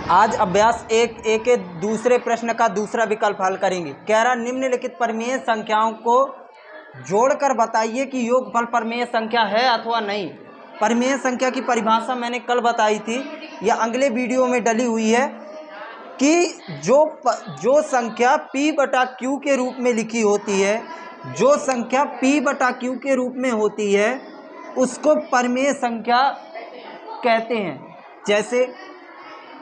आज अभ्यास एक के दूसरे प्रश्न का दूसरा विकल्प हल करेंगे। कह रहा निम्नलिखित परिमेय संख्याओं को जोड़कर बताइए कि योगफल परिमेय संख्या है अथवा नहीं। परिमेय संख्या की परिभाषा मैंने कल बताई थी, यह अगले वीडियो में डली हुई है कि जो संख्या p बटा q के रूप में लिखी होती है, जो संख्या p बटा q के रूप में होती है उसको परिमेय संख्या कहते हैं। जैसे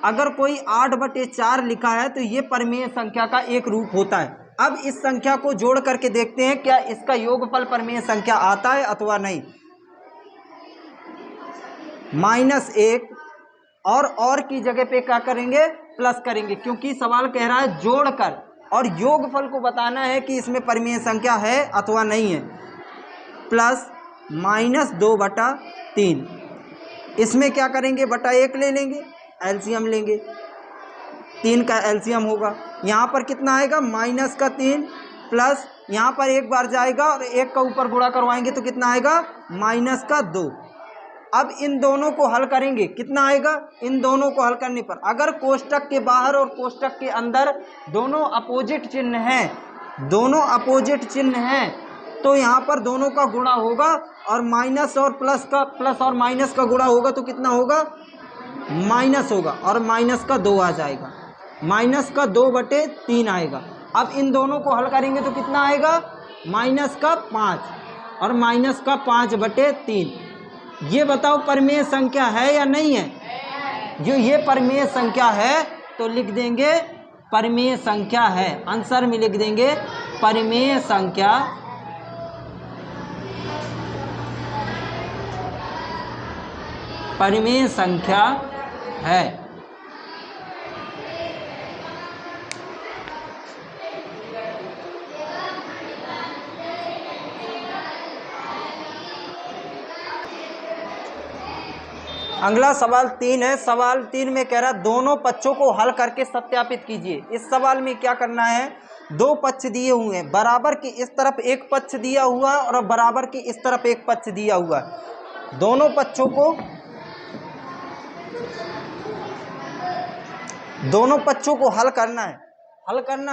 अगर कोई 8/4 लिखा है तो ये परिमेय संख्या का एक रूप होता है। अब इस संख्या को जोड़ करके देखते हैं क्या इसका योगफल परिमेय संख्या आता है अथवा नहीं। -1 और की जगह पे क्या करेंगे, प्लस करेंगे, क्योंकि सवाल कह रहा है जोड़कर और योगफल को बताना है कि इसमें परिमेय संख्या है अथवा नहीं है। प्लस -2/3, इसमें क्या करेंगे, बटा 1 ले लेंगे, एलसीएम लेंगे, 3 का एलसीएम होगा। यहाँ पर कितना आएगा, -3 प्लस यहाँ पर एक बार जाएगा और 1 का ऊपर गुणा करवाएंगे तो कितना आएगा, -2। अब इन दोनों को हल करेंगे, कितना आएगा, इन दोनों को हल करने पर अगर कोष्टक के बाहर और कोष्टक के अंदर दोनों अपोजिट चिन्ह हैं, दोनों अपोजिट चिन्ह हैं तो यहाँ पर दोनों का गुणा होगा और माइनस और प्लस और माइनस का गुणा होगा तो कितना होगा, माइनस होगा और माइनस का 2 आ जाएगा, -2/3 आएगा। अब इन दोनों को हल करेंगे तो कितना आएगा, -5 और -5/3। ये बताओ परिमेय संख्या है या नहीं है। जो ये परिमेय संख्या है तो लिख देंगे परिमेय संख्या है, आंसर में लिख देंगे परिमेय संख्या, परिमेय संख्या है। अगला सवाल 3 है। सवाल 3 में कह रहा है दोनों पक्षों को हल करके सत्यापित कीजिए। इस सवाल में क्या करना है, दो पक्ष दिए हुए हैं, बराबर के इस तरफ एक पक्ष दिया हुआ है और बराबर के इस तरफ एक पक्ष दिया हुआ है। दोनों पक्षों को हल करना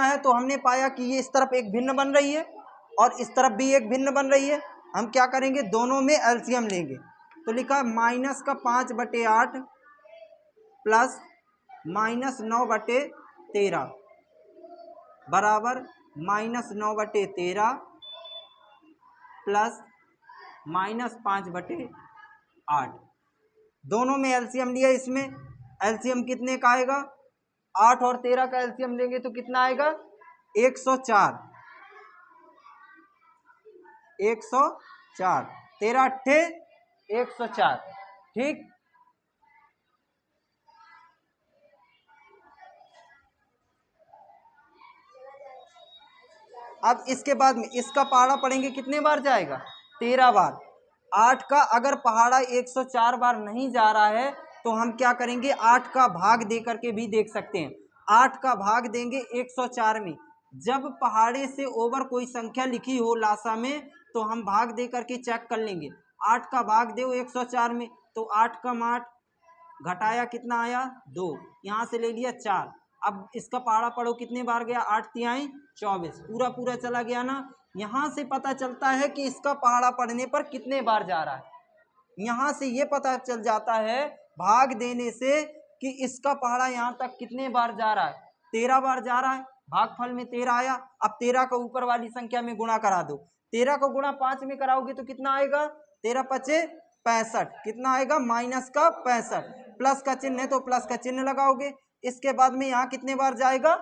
है तो हमने पाया कि ये इस तरफ एक भिन्न बन रही है और इस तरफ भी एक भिन्न बन रही है। हम क्या करेंगे, दोनों में एलसीएम लेंगे तो लिखा -5/8 प्लस -9/13 बराबर -9/13 प्लस -5/8। दोनों में एलसीएम लिया, इसमें एलसीएम कितने का आएगा, 8 और 13 का एलसीएम लेंगे तो कितना आएगा, 104। 13 8 104, ठीक। अब इसके बाद में इसका पहाड़ा पढ़ेंगे, कितने बार जाएगा, 13 बार। 8 का अगर पहाड़ा 104 बार नहीं जा रहा है तो हम क्या करेंगे, 8 का भाग दे करके भी देख सकते हैं। 8 का भाग देंगे 104 में, जब पहाड़े से ओवर कोई संख्या लिखी हो लासा में तो हम भाग दे करके चेक कर लेंगे। 8 का भाग दो 104 में तो 8 का 8 घटाया कितना आया, 2, यहाँ से ले लिया 4। अब इसका पहाड़ा पढ़ो, कितने बार गया, 8 तिहाई 24, पूरा चला गया ना। यहाँ से पता चलता है कि इसका पहाड़ा पढ़ने पर कितने बार जा रहा है। यहाँ से ये पता चल जाता है भाग देने से कि इसका पहाड़ा यहाँ तक कितने बार जा रहा है, 13 बार जा रहा है। भागफल में 13 आया। अब 13 को ऊपर वाली संख्या में गुणा करा दो। 13 को गुणा 5 में कराओगे तो कितना आएगा, 13 5 65, कितना आएगा, -65। प्लस का चिन्ह है तो प्लस का चिन्ह लगाओगे। इसके बाद में यहाँ कितने बार जाएगा,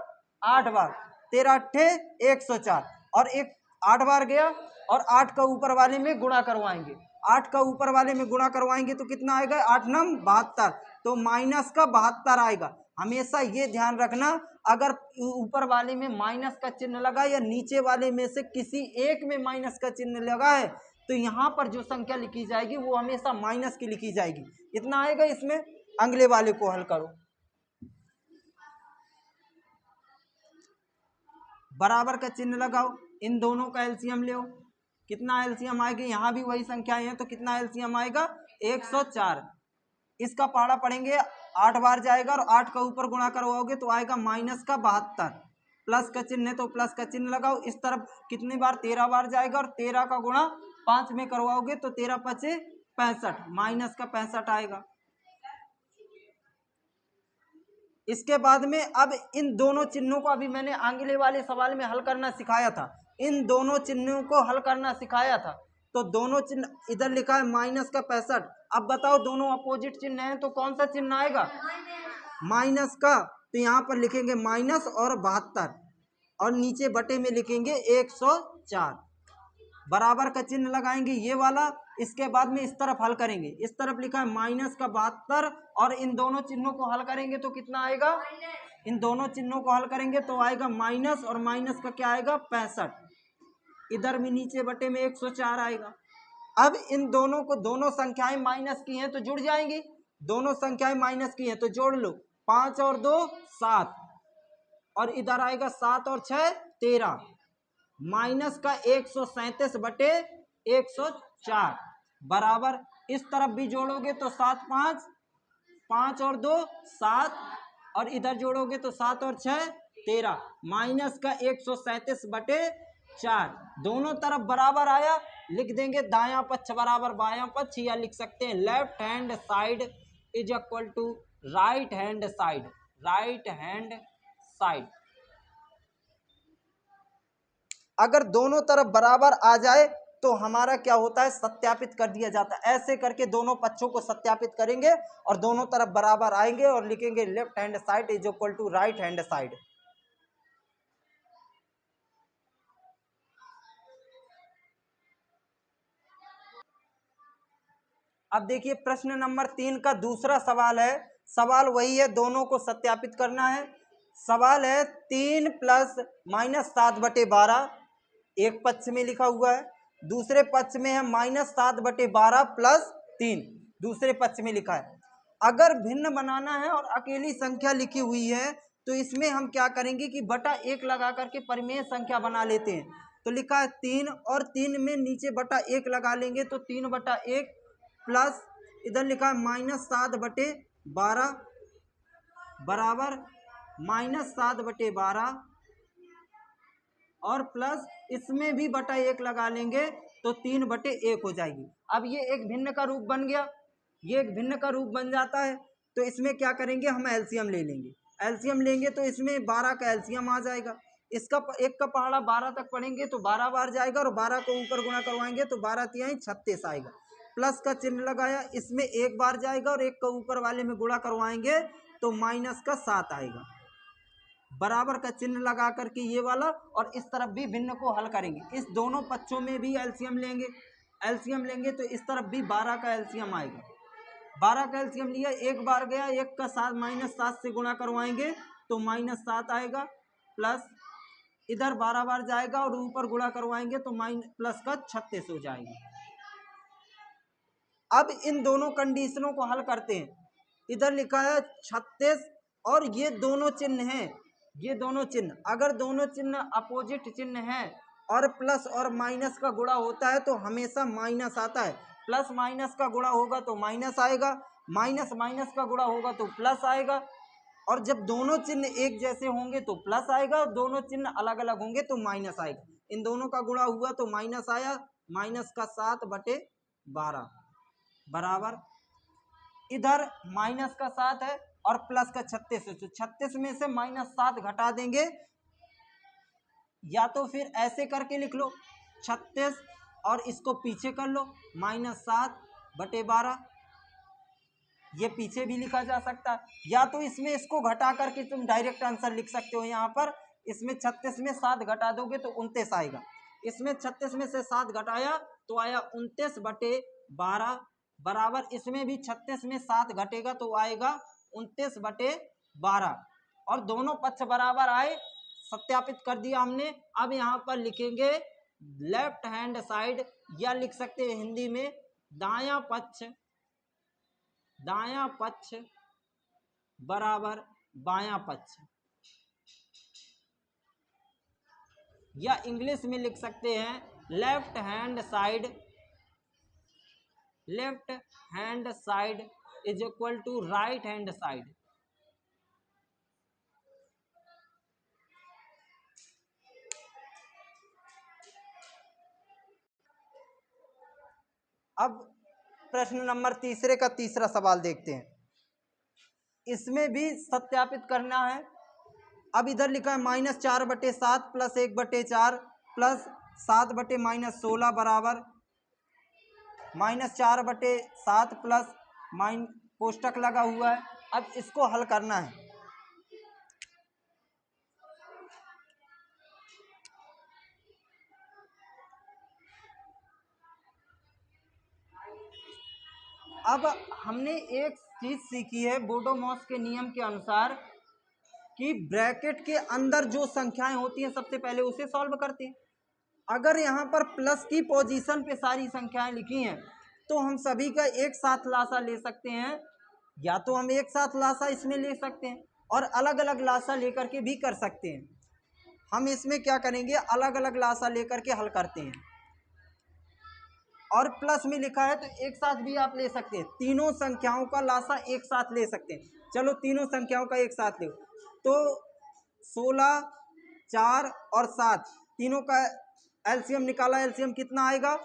8 बार। 13 8 104 और एक 8 बार गया और 8 का ऊपर वाले में गुणा करवाएंगे। 8 का ऊपर वाले में गुणा करवाएंगे तो कितना आएगा, 8 9 72, तो -72 आएगा। हमेशा ये ध्यान रखना, अगर ऊपर वाले में माइनस का चिन्ह लगा या नीचे वाले में से किसी एक में माइनस का चिन्ह लगा है तो यहाँ पर जो संख्या लिखी जाएगी वो हमेशा माइनस की लिखी जाएगी। इतना आएगा इसमें। अगले वाले को हल करो, बराबर का चिन्ह लगाओ, इन दोनों का एलसीएम ले, कितना एलसीएम आएगा, यहाँ भी वही संख्याएं हैं तो कितना एलसीएम आएगा, 104। इसका पहाड़ा पढ़ेंगे 8 बार जाएगा और 8 का ऊपर गुणा करवाओगे तो आएगा माइनस का 72, प्लस का चिन्ह है तो प्लस का चिन्ह लगाओ। इस तरफ कितनी बार 13 बार जाएगा और 13 का गुणा 5 में करवाओगे तो 13 पचे 65, माइनस का 65 आएगा। इसके बाद में अब इन दोनों चिन्हों को अभी मैंने आगे वाले सवाल में हल करना सिखाया था, इन दोनों चिन्हों को हल करना सिखाया था। तो दोनों चिन्ह इधर लिखा है माइनस का 65, अब बताओ दोनों अपोजिट चिन्ह हैं तो कौन सा चिन्ह आएगा? माइनस का, तो यहाँ पर लिखेंगे माइनस और 72 और नीचे बटे में लिखेंगे 104, बराबर का चिन्ह लगाएंगे ये वाला। इसके बाद में इस तरफ हल करेंगे, इस तरफ लिखा है माइनस का 72 और इन दोनों चिन्हों को हल करेंगे तो कितना आएगा? इन दोनों चिन्हों को हल करेंगे तो आएगा माइनस और माइनस का क्या आएगा? 65, इधर भी नीचे बटे में 104 आएगा। अब इन दोनों को, दोनों संख्याएं माइनस की हैं तो जुड़ जाएंगी, दोनों संख्याएं माइनस की हैं तो जोड़ लो, 5 और 2 7 और इधर आएगा 7 और 6 13, माइनस का 137 बटे 104 बराबर, इस तरफ भी जोड़ोगे तो 7 5 5 और 2 7 और इधर जोड़ोगे तो 7 और 6 13, माइनस का 137 बटे 4, दोनों तरफ बराबर आया, लिख देंगे दायां पक्ष बराबर बायां पक्ष, या लिख सकते हैं left hand side is equal to right hand side, right hand side. अगर दोनों तरफ बराबर आ जाए तो हमारा क्या होता है? सत्यापित कर दिया जाता है। ऐसे करके दोनों पक्षों को सत्यापित करेंगे और दोनों तरफ बराबर आएंगे और लिखेंगे left hand side is equal to right hand side. अब देखिए प्रश्न नंबर 3 का दूसरा सवाल है, सवाल वही है, दोनों को सत्यापित करना है। सवाल है 3 प्लस माइनस 7 बटे 12, एक पक्ष में लिखा हुआ है, दूसरे पक्ष में है माइनस 7 बटे 12 प्लस 3, दूसरे पक्ष में लिखा है। अगर भिन्न बनाना है और अकेली संख्या लिखी हुई है तो इसमें हम क्या करेंगे कि बटा 1 लगा करके परिमेय संख्या बना लेते हैं। तो लिखा है 3 और 3 में नीचे बटा 1 लगा लेंगे तो 3 बटा 1 प्लस इधर लिखा है माइनस 7 बटे 12 बराबर माइनस 7 बटे 12 और प्लस इसमें भी बटा 1 लगा लेंगे तो 3 बटे 1 हो जाएगी। अब ये एक भिन्न का रूप बन गया, ये एक भिन्न का रूप बन जाता है। तो इसमें क्या करेंगे? हम एलसीएम ले लेंगे, एलसीएम लेंगे तो इसमें 12 का एलसीएम आ जाएगा। इसका एक का पहाड़ा 12 तक पढ़ेंगे तो 12 बार जाएगा और 12 को ऊपर गुणा करवाएंगे तो 12 तिहाई 36 आएगा। प्लस का चिन्ह लगाया, इसमें एक बार जाएगा और एक का ऊपर वाले में गुणा करवाएंगे तो माइनस का 7 आएगा। बराबर का चिन्ह लगा करके ये वाला, और इस तरफ भी भिन्न को हल करेंगे। इस दोनों पक्षों में भी एलसीएम लेंगे, एलसीएम लेंगे तो इस तरफ भी 12 का एलसीएम आएगा। 12 का एलसीएम लिया, एक बार गया, एक का 7 माइनस 7 से गुणा करवाएंगे तो माइनस 7 आएगा। प्लस इधर 12 बार जाएगा और ऊपर गुणा करवाएंगे तो प्लस का 36 हो जाएगा। अब इन दोनों कंडीशनों को हल करते हैं। इधर लिखा है 36 और ये दोनों चिन्ह हैं, ये दोनों चिन्ह, अगर दोनों चिन्ह अपोजिट चिन्ह हैं और प्लस और माइनस का गुणा होता है तो हमेशा माइनस आता है। प्लस माइनस का गुणा होगा तो माइनस आएगा, माइनस माइनस का गुणा होगा तो प्लस आएगा, और जब दोनों चिन्ह एक जैसे होंगे तो प्लस आएगा और दोनों चिन्ह अलग अलग होंगे तो माइनस आएगा। इन दोनों का गुणा हुआ तो माइनस आया, माइनस का 7 बटे 12 बराबर इधर माइनस का 7 है और प्लस का 36 है, तो 36 में से माइनस 7 घटा देंगे, या तो फिर ऐसे करके लिख लो 36 और इसको पीछे कर लो माइनस 7 बटे 12, ये पीछे भी लिखा जा सकता है, या तो इसमें इसको घटा करके तुम डायरेक्ट आंसर लिख सकते हो। यहाँ पर इसमें 36 में 7 घटा दोगे तो 29 आएगा, इसमें 36 में से 7 घटाया तो आया 29 बटे 12 बराबर, इसमें भी 36 में 7 घटेगा तो आएगा 29 बटे 12, और दोनों पक्ष बराबर आए, सत्यापित कर दिया हमने। अब यहाँ पर लिखेंगे लेफ्ट हैंड साइड, या लिख सकते हैं हिंदी में दायां पक्ष, दायां पक्ष बराबर बायां पक्ष, या इंग्लिश में लिख सकते हैं left hand side, left hand side is equal to right hand side. अब प्रश्न नंबर तीसरे का तीसरा सवाल देखते हैं, इसमें भी सत्यापित करना है। अब इधर लिखा है -4/7 प्लस 1/4 प्लस 7/-16 बराबर -4/7 प्लस कोष्टक लगा हुआ है। अब इसको हल करना है। अब हमने एक चीज सीखी है बोडोमॉस के नियम के अनुसार कि ब्रैकेट के अंदर जो संख्याएं होती हैं सबसे पहले उसे सॉल्व करते हैं। अगर यहाँ पर प्लस की पोजीशन पे सारी संख्याएं लिखी हैं तो हम सभी का एक साथ लासा ले सकते हैं, या तो हम एक साथ लासा इसमें ले सकते हैं और अलग अलग लासा लेकर के भी कर सकते हैं। हम इसमें क्या करेंगे, अलग अलग लासा लेकर के हल करते हैं। और प्लस में लिखा है तो एक साथ भी आप ले सकते हैं, तीनों संख्याओं का लासा एक साथ ले सकते हैं। चलो तीनों संख्याओं का एक साथ ले, तो 16, 4 और 7 तीनों का एलसीएम निकाला। एलसीएम कितना आएगा,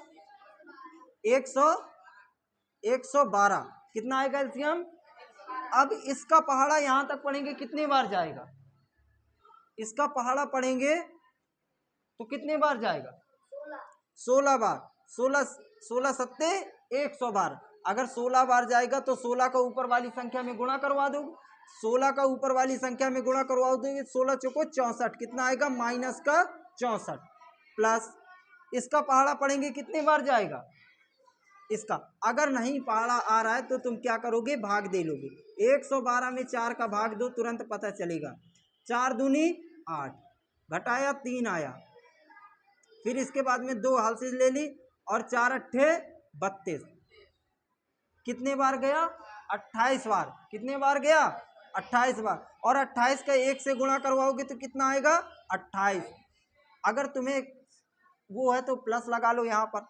112। कितना आएगा एलसीएम। अब इसका पहाड़ा यहां तक पढ़ेंगे कितने बार जाएगा, इसका पहाड़ा पढ़ेंगे तो कितने बार जाएगा, 16 बार। 16 सत्ते 100 बार। अगर 16 बार जाएगा तो 16 का ऊपर वाली संख्या में गुणा करवा दो, 16 का ऊपर वाली संख्या में गुणा करवा दोगे, 16 चौको 64। कितना आएगा, -64 प्लस इसका पहाड़ा पढ़ेंगे कितने बार जाएगा इसका। अगर नहीं पहाड़ा आ रहा है तो तुम क्या करोगे, भाग दे लोगे। 112 में 4 का भाग दो, तुरंत पता चलेगा। 4 दूनी 8, घटाया 3 आया। फिर इसके बाद में 2 हालसीज ले ली और 4 अट्ठे 32। कितने बार गया, 28 बार। कितने बार गया, 28 बार। और 28 का 1 से गुणा करवाओगे तो कितना आएगा, 28। अगर तुम्हें वो है तो प्लस लगा लो यहाँ पर।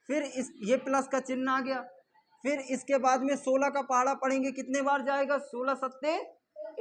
फिर इस ये प्लस का चिन्ह आ गया। फिर इसके बाद में 16 का पहाड़ा पढ़ेंगे कितने बार जाएगा, 16 सत्ते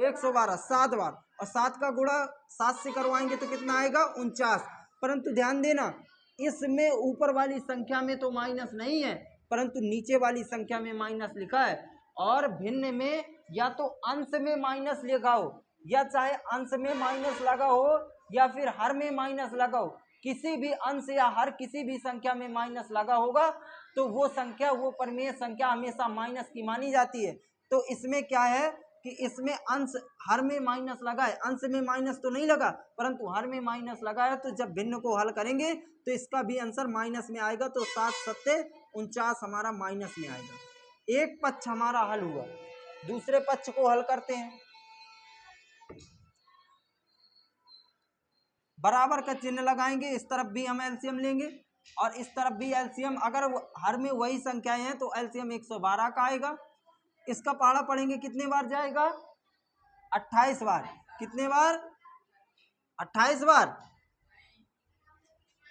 112, 7 बार। और 7 का गुणा 7 से करवाएंगे तो कितना आएगा, 49। परंतु ध्यान देना, इसमें ऊपर वाली संख्या में तो माइनस नहीं है, परंतु नीचे वाली संख्या में माइनस लिखा है। और भिन्न में या तो अंश में माइनस लगाओ, या चाहे अंश में माइनस लगा हो या फिर हर में माइनस लगाओ, किसी भी अंश या हर किसी भी संख्या में माइनस लगा होगा तो वो संख्या, वो परिमेय संख्या हमेशा माइनस की मानी जाती है। तो इसमें क्या है कि इसमें अंश हर में माइनस लगा है, अंश में माइनस तो नहीं लगा परंतु हर में माइनस लगा है। तो जब भिन्न को हल करेंगे तो इसका भी आंसर माइनस में आएगा। तो 7 सत्ते 49 हमारा माइनस में आएगा। एक पक्ष हमारा हल हुआ, दूसरे पक्ष को हल करते हैं। बराबर का चिन्ह लगाएंगे, इस तरफ भी हम एलसीएम लेंगे और इस तरफ भी एलसीएम। अगर हर में वही संख्याएं हैं तो एलसीएम 112 का आएगा। इसका पहाड़ा पढ़ेंगे कितने बार जाएगा, 28 बार। कितने बार, 28 बार।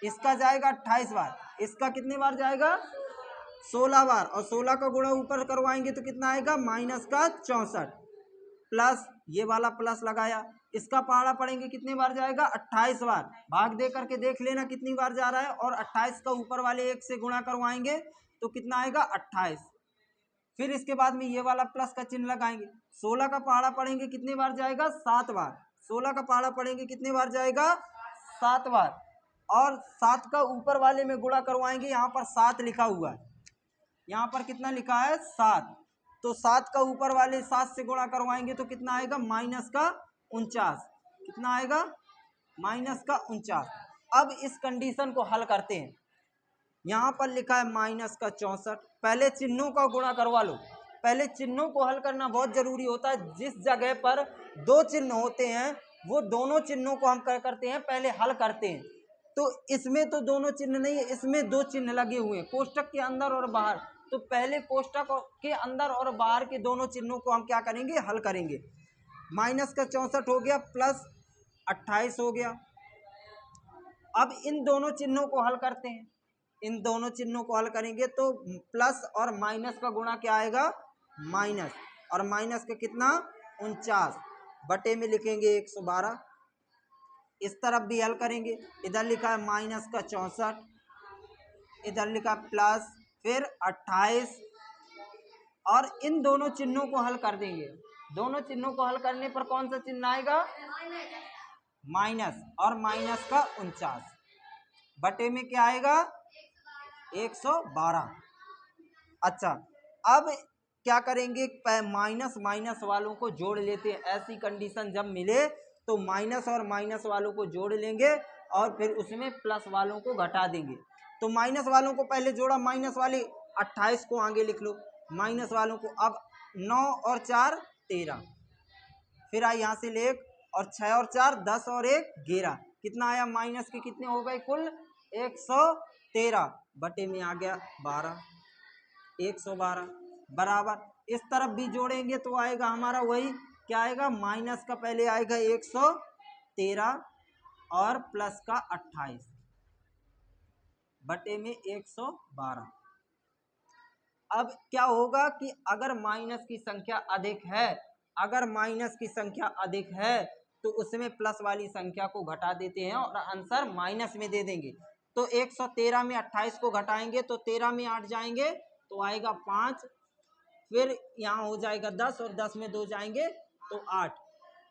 इसका जाएगा 28 बार। इसका कितने बार जाएगा, 16 बार। और 16 का गुणा ऊपर करवाएंगे तो कितना आएगा, -64 प्लस ये वाला प्लस लगाया। इसका पहाड़ा पढ़ेंगे कितने बार जाएगा, 28 बार। भाग दे करके देख लेना कितनी बार जा रहा है। और 28 का ऊपर वाले 1 से गुणा करवाएंगे तो कितना आएगा, 28। फिर इसके बाद में ये वाला प्लस का चिन्ह लगाएंगे। 16 का पहाड़ा पढ़ेंगे कितने बार जाएगा, 7 बार। 16 का पहाड़ा पढ़ेंगे कितने बार जाएगा, 7 बार। और 7 का ऊपर वाले में गुणा करवाएंगे, यहाँ पर 7 लिखा हुआ है, यहाँ पर कितना लिखा है, 7। तो 7 का ऊपर वाले 7 से गुणा करवाएंगे तो कितना आएगा, -49। कितना आएगा, -49। अब इस कंडीशन को हल करते हैं। यहाँ पर लिखा है -64। पहले चिन्हों का गुणा करवा लो। पहले चिन्हों को हल करना बहुत जरूरी होता है। जिस जगह पर 2 चिन्ह होते हैं वो दोनों चिन्हों को हम क्या करते हैं, पहले हल करते हैं। तो इसमें तो दोनों चिन्ह नहीं है, इसमें 2 चिन्ह लगे हुए हैं, कोष्टक के अंदर और बाहर। तो पहले कोष्टक के अंदर और बाहर के दोनों चिन्हों को हम क्या करेंगे, हल करेंगे। -64 हो गया प्लस 28 हो गया। अब इन दोनों चिन्हों को हल करते हैं। इन दोनों चिन्हों को हल करेंगे तो प्लस और माइनस का गुणा क्या आएगा, माइनस, और माइनस का कितना 49 बटे में लिखेंगे 112। इस तरफ भी हल करेंगे, इधर लिखा है माइनस का 64, इधर लिखा प्लस, फिर 28, और इन दोनों चिन्हों को हल कर देंगे। दोनों चिन्हों को हल करने पर कौन सा चिन्ह आएगा, माइनस, और माइनस का 49 बटे में क्या आएगा 112। अच्छा, अब क्या करेंगे, माइनस माइनस वालों को जोड़ लेते हैं। ऐसी कंडीशन जब मिले तो माइनस और माइनस वालों को जोड़ लेंगे और फिर उसमें प्लस वालों को घटा देंगे। तो माइनस वालों को पहले जोड़ा, माइनस वाले 28 को आगे लिख लो, माइनस वालों को। अब 9 और 4 13, फिर आई यहाँ से ले 1, और 6 और 4 10, और 1 11, कितना आया, माइनस के कितने हो गए कुल 113 बटे में आ गया 12, 112 बराबर। इस तरफ भी जोड़ेंगे तो आएगा हमारा वही, क्या आएगा, माइनस का पहले आएगा 113 और प्लस का 28 बटे में 112। अब क्या होगा कि अगर माइनस की संख्या अधिक है, अगर माइनस की संख्या अधिक है तो उसमें प्लस वाली संख्या को घटा देते हैं और आंसर माइनस में दे देंगे। तो 113 में 28 को घटाएंगे तो 13 में 8 जाएंगे तो आएगा 5, फिर यहाँ हो जाएगा 10, और 10 में 2 जाएंगे तो 8।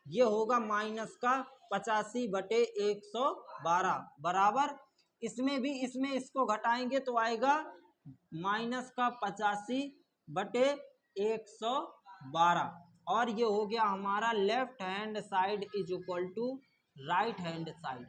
ये होगा माइनस का 85 बटे 112 बराबर। इसमें भी इसमें इसको घटाएंगे तो आएगा माइनस का 85 बटे 112, और ये हो गया हमारा left hand side is equal to right hand side.